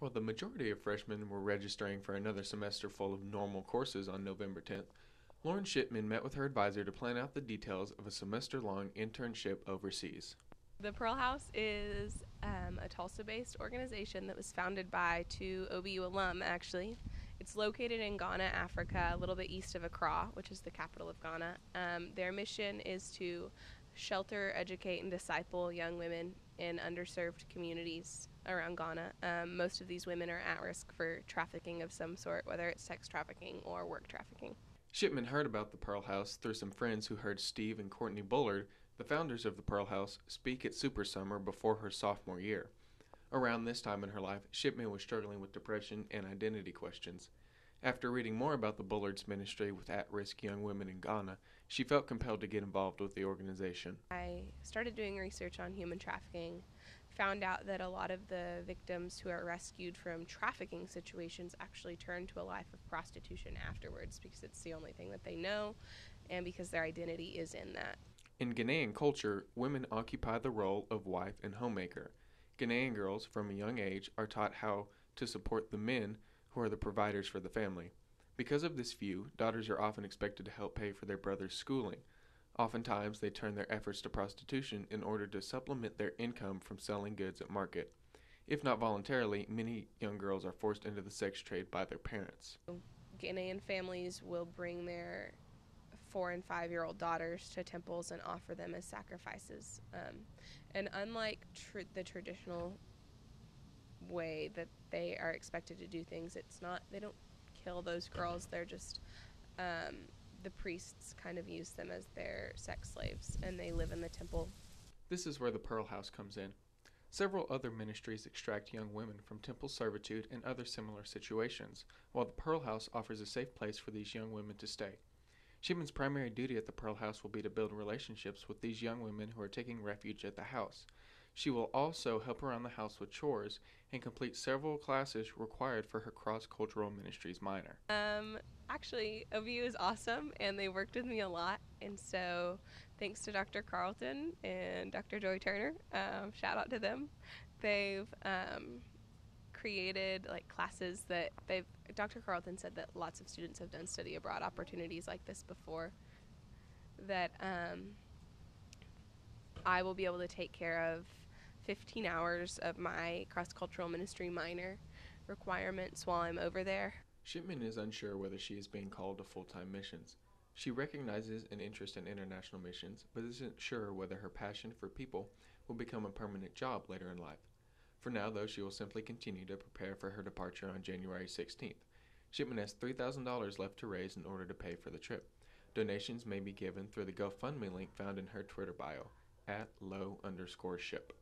While the majority of freshmen were registering for another semester full of normal courses on November 10th, Lauren Shipman met with her advisor to plan out the details of a semester long internship overseas. The Pearl House is a Tulsa based organization that was founded by two OBU alum, actually. It's located in Ghana, Africa, a little bit east of Accra, which is the capital of Ghana. Their mission is to shelter, educate, and disciple young women in underserved communities around Ghana. Most of these women are at risk for trafficking of some sort, whether it's sex trafficking or work trafficking. Shipman heard about the Pearl House through some friends who heard Steve and Courtney Bullard, the founders of the Pearl House, speak at Super Summer before her sophomore year. Around this time in her life, Shipman was struggling with depression and identity questions. After reading more about the Bullards ministry with at risk young women in Ghana, she felt compelled to get involved with the organization. I started doing research on human trafficking, found out that a lot of the victims who are rescued from trafficking situations actually turn to a life of prostitution afterwards because it's the only thing that they know and because their identity is in that. In Ghanaian culture, women occupy the role of wife and homemaker. Ghanaian girls from a young age are taught how to support the men who are the providers for the family. Because of this view, daughters are often expected to help pay for their brother's schooling. Oftentimes, they turn their efforts to prostitution in order to supplement their income from selling goods at market. If not voluntarily, many young girls are forced into the sex trade by their parents. Ghanaian families will bring their 4 and 5 year old daughters to temples and offer them as sacrifices. And unlike the traditional way that they are expected to do things, it's not, they don't kill those girls, they're just, the priests kind of use them as their sex slaves and they live in the temple. This is where the Pearl House comes in. Several other ministries extract young women from temple servitude and other similar situations, while the Pearl House offers a safe place for these young women to stay. Shipman's primary duty at the Pearl House will be to build relationships with these young women who are taking refuge at the house. She will also help around the house with chores and complete several classes required for her cross-cultural ministries minor. Actually, OVU is awesome and they worked with me a lot. And so, thanks to Dr. Carlton and Dr. Joy Turner, shout out to them. They've created like classes that Dr. Carlton said that lots of students have done study abroad opportunities like this before, that I will be able to take care of 15 hours of my cross-cultural ministry minor requirements while I'm over there. Shipman is unsure whether she is being called to full-time missions. She recognizes an interest in international missions, but isn't sure whether her passion for people will become a permanent job later in life. For now, though, she will simply continue to prepare for her departure on January 16th. Shipman has $3,000 left to raise in order to pay for the trip. Donations may be given through the GoFundMe link found in her Twitter bio, @low_ship.